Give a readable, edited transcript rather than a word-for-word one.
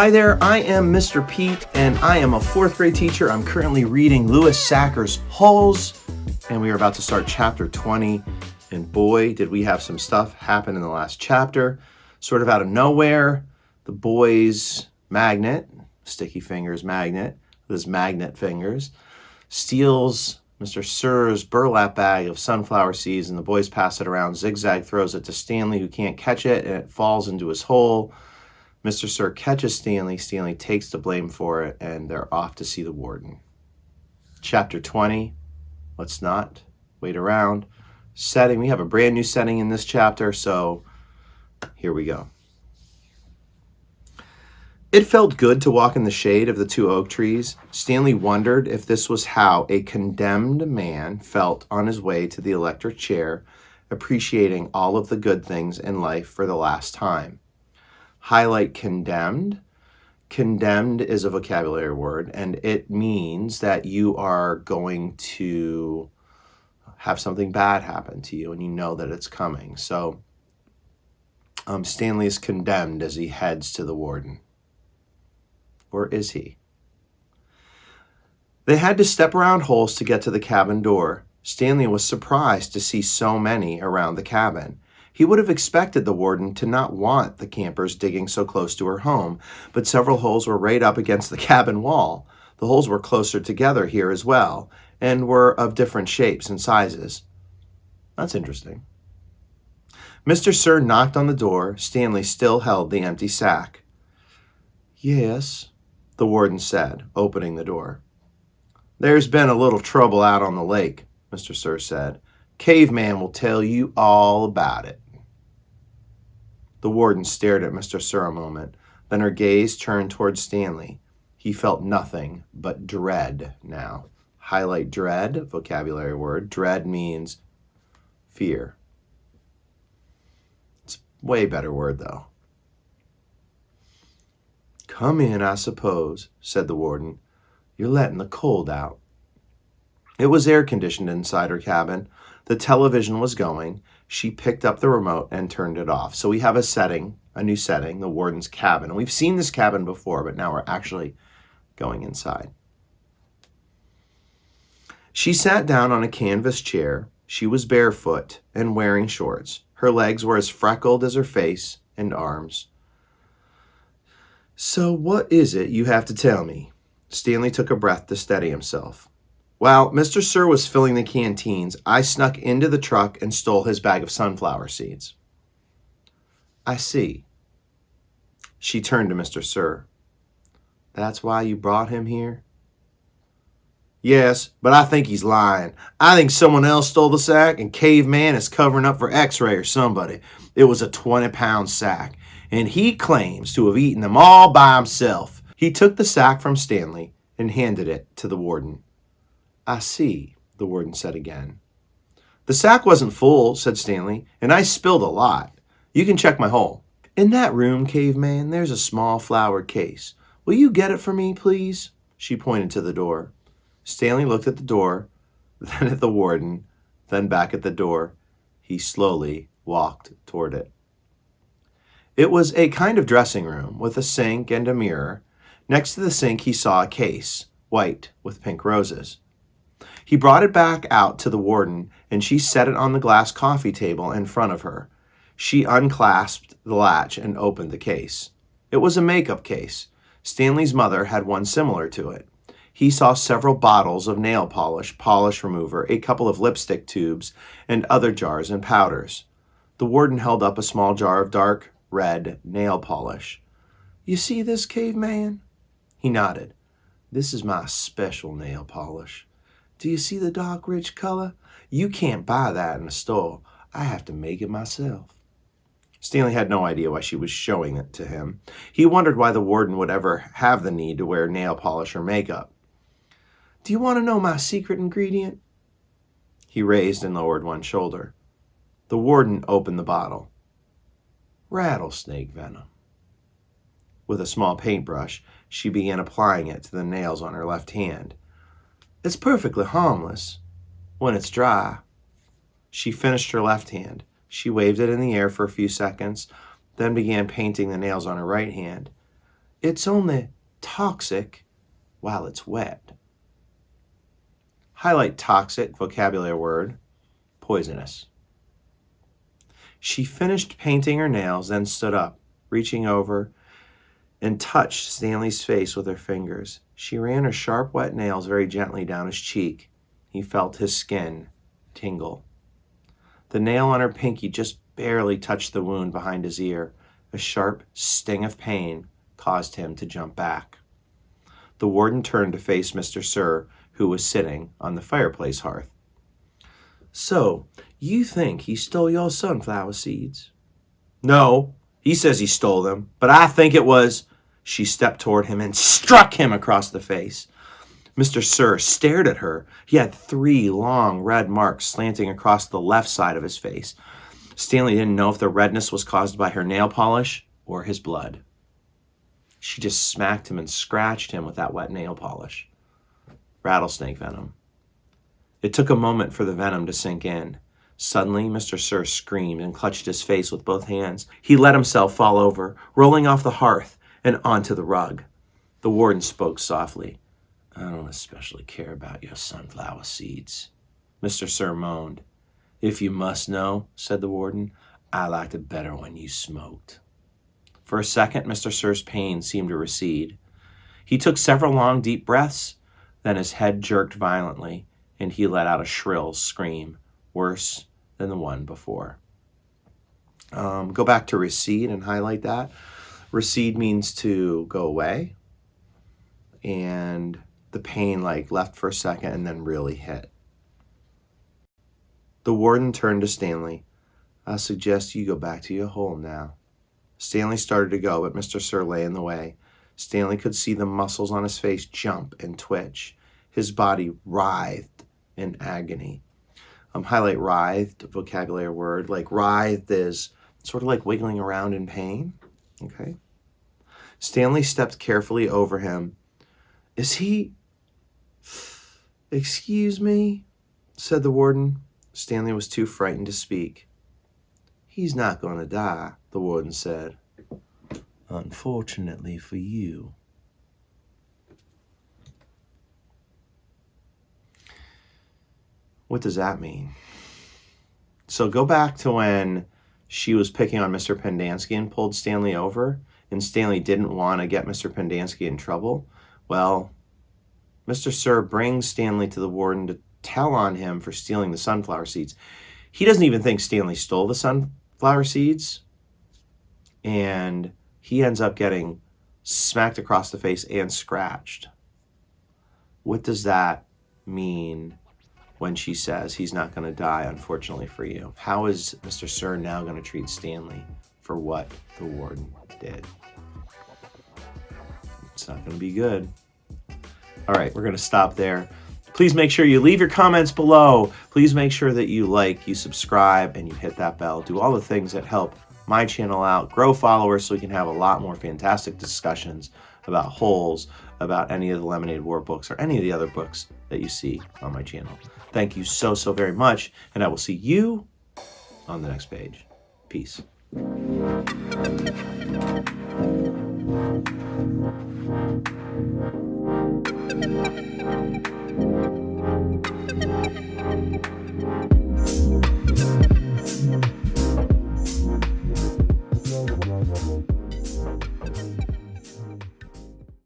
Hi there, I am Mr. Pete, and I am a fourth grade teacher. I'm currently reading Louis Sachar's Holes, and we are about to start chapter 20. And boy, did we have some stuff happen in the last chapter. Sort of out of nowhere, the boy's magnet, Sticky Fingers magnet, with his magnet fingers, steals Mr. Sir's burlap bag of sunflower seeds, and the boys pass it around. Zigzag throws it to Stanley, who can't catch it, and it falls into his hole. Mr. Sir catches Stanley. Stanley takes the blame for it, and they're off to see the warden. Chapter 20. Let's not wait around. Setting. We have a brand new setting in this chapter, so here we go. It felt good to walk in the shade of the two oak trees. Stanley wondered if this was how a condemned man felt on his way to the electric chair, appreciating all of the good things in life for the last time. Highlight condemned. Condemned is a vocabulary word, and it means that you are going to have something bad happen to you, and you know that it's coming. So Stanley is condemned as he heads to the warden. Or is he? They had to step around holes to get to the cabin door. Stanley was surprised to see so many around the cabin. He would have expected the warden to not want the campers digging so close to her home, but several holes were right up against the cabin wall. The holes were closer together here as well, and were of different shapes and sizes. That's interesting. Mr. Sir knocked on the door. Stanley still held the empty sack. Yes, the warden said, opening the door. There's been a little trouble out on the lake, Mr. Sir said. Caveman will tell you all about it. The warden stared at Mr. Sir a moment. Then her gaze turned towards Stanley. He felt nothing but dread now. Highlight dread, vocabulary word. Dread means fear. It's a way better word, though. Come in, I suppose, said the warden. You're letting the cold out. It was air-conditioned inside her cabin. The television was going. She picked up the remote and turned it off. So we have a new setting, the warden's cabin. And we've seen this cabin before, but now we're actually going inside. She sat down on a canvas chair. She was barefoot and wearing shorts. Her legs were as freckled as her face and arms. So what is it you have to tell me? Stanley took a breath to steady himself. While Mr. Sir was filling the canteens, I snuck into the truck and stole his bag of sunflower seeds. I see. She turned to Mr. Sir. That's why you brought him here? Yes, but I think he's lying. I think someone else stole the sack and Caveman is covering up for X-ray or somebody. It was a 20-pound sack, and he claims to have eaten them all by himself. He took the sack from Stanley and handed it to the warden. I see, the warden said again. The sack wasn't full, said Stanley, and I spilled a lot. You can check my hole. In that room, Caveman, there's a small flowered case. Will you get it for me, please? She pointed to the door. Stanley looked at the door, then at the warden, then back at the door. He slowly walked toward it. It was a kind of dressing room with a sink and a mirror. Next to the sink, he saw a case, white with pink roses. He brought it back out to the warden, and she set it on the glass coffee table in front of her. She unclasped the latch and opened the case. It was a makeup case. Stanley's mother had one similar to it. He saw several bottles of nail polish, polish remover, a couple of lipstick tubes, and other jars and powders. The warden held up a small jar of dark red nail polish. You see this, Caveman? He nodded. This is my special nail polish. Do you see the dark, rich color? You can't buy that in a store. I have to make it myself. Stanley had no idea why she was showing it to him. He wondered why the warden would ever have the need to wear nail polish or makeup. Do you want to know my secret ingredient? He raised and lowered one shoulder. The warden opened the bottle. Rattlesnake venom. With a small paintbrush, she began applying it to the nails on her left hand. It's perfectly harmless when it's dry. She finished her left hand. She waved it in the air for a few seconds, then began painting the nails on her right hand. It's only toxic while it's wet. Highlight toxic, vocabulary word, poisonous. She finished painting her nails, then stood up, reaching over and touched Stanley's face with her fingers. She ran her sharp, wet nails very gently down his cheek. He felt his skin tingle. The nail on her pinky just barely touched the wound behind his ear. A sharp sting of pain caused him to jump back. The warden turned to face Mr. Sir, who was sitting on the fireplace hearth. So, you think he stole your sunflower seeds? No, he says he stole them, but I think it was... She stepped toward him and struck him across the face. Mr. Sir stared at her. He had 3 long red marks slanting across the left side of his face. Stanley didn't know if the redness was caused by her nail polish or his blood. She just smacked him and scratched him with that wet nail polish. Rattlesnake venom. It took a moment for the venom to sink in. Suddenly, Mr. Sir screamed and clutched his face with both hands. He let himself fall over, rolling off the hearth and onto the rug. The warden spoke softly. I don't especially care about your sunflower seeds. Mr. Sir moaned. If you must know, said the warden, I liked it better when you smoked. For a second, Mr. Sir's pain seemed to recede. He took several long, deep breaths, then his head jerked violently, and he let out a shrill scream, worse than the one before. Go back to recede and highlight that. Recede means to go away, and the pain left for a second and then really hit. The warden turned to Stanley. I suggest you go back to your hole now. Stanley started to go, but Mr. Sir lay in the way. Stanley could see the muscles on his face jump and twitch. His body writhed in agony. Highlight writhed, vocabulary word. Writhed is sort of like wiggling around in pain. Okay. Stanley stepped carefully over him. Is he... Excuse me, said the warden. Stanley was too frightened to speak. He's not going to die, the warden said. Unfortunately for you. What does that mean? So go back to when she was picking on Mr. Pendanski and pulled Stanley over, and Stanley didn't want to get Mr. Pendanski in trouble. Well, Mr. Sir brings Stanley to the warden to tell on him for stealing the sunflower seeds. He doesn't even think Stanley stole the sunflower seeds, and he ends up getting smacked across the face and scratched. What does that mean when she says he's not going to die, unfortunately for you? How is Mr. Sir now going to treat Stanley for what the warden did? It's not going to be good. All right, we're going to stop there. Please make sure you leave your comments below. Please make sure that you like, you subscribe, and you hit that bell. Do all the things that help my channel out, grow followers so we can have a lot more fantastic discussions about holes, about any of the Lemonade War books, or any of the other books that you see on my channel. Thank you so very much, and I will see you on the next page. Peace.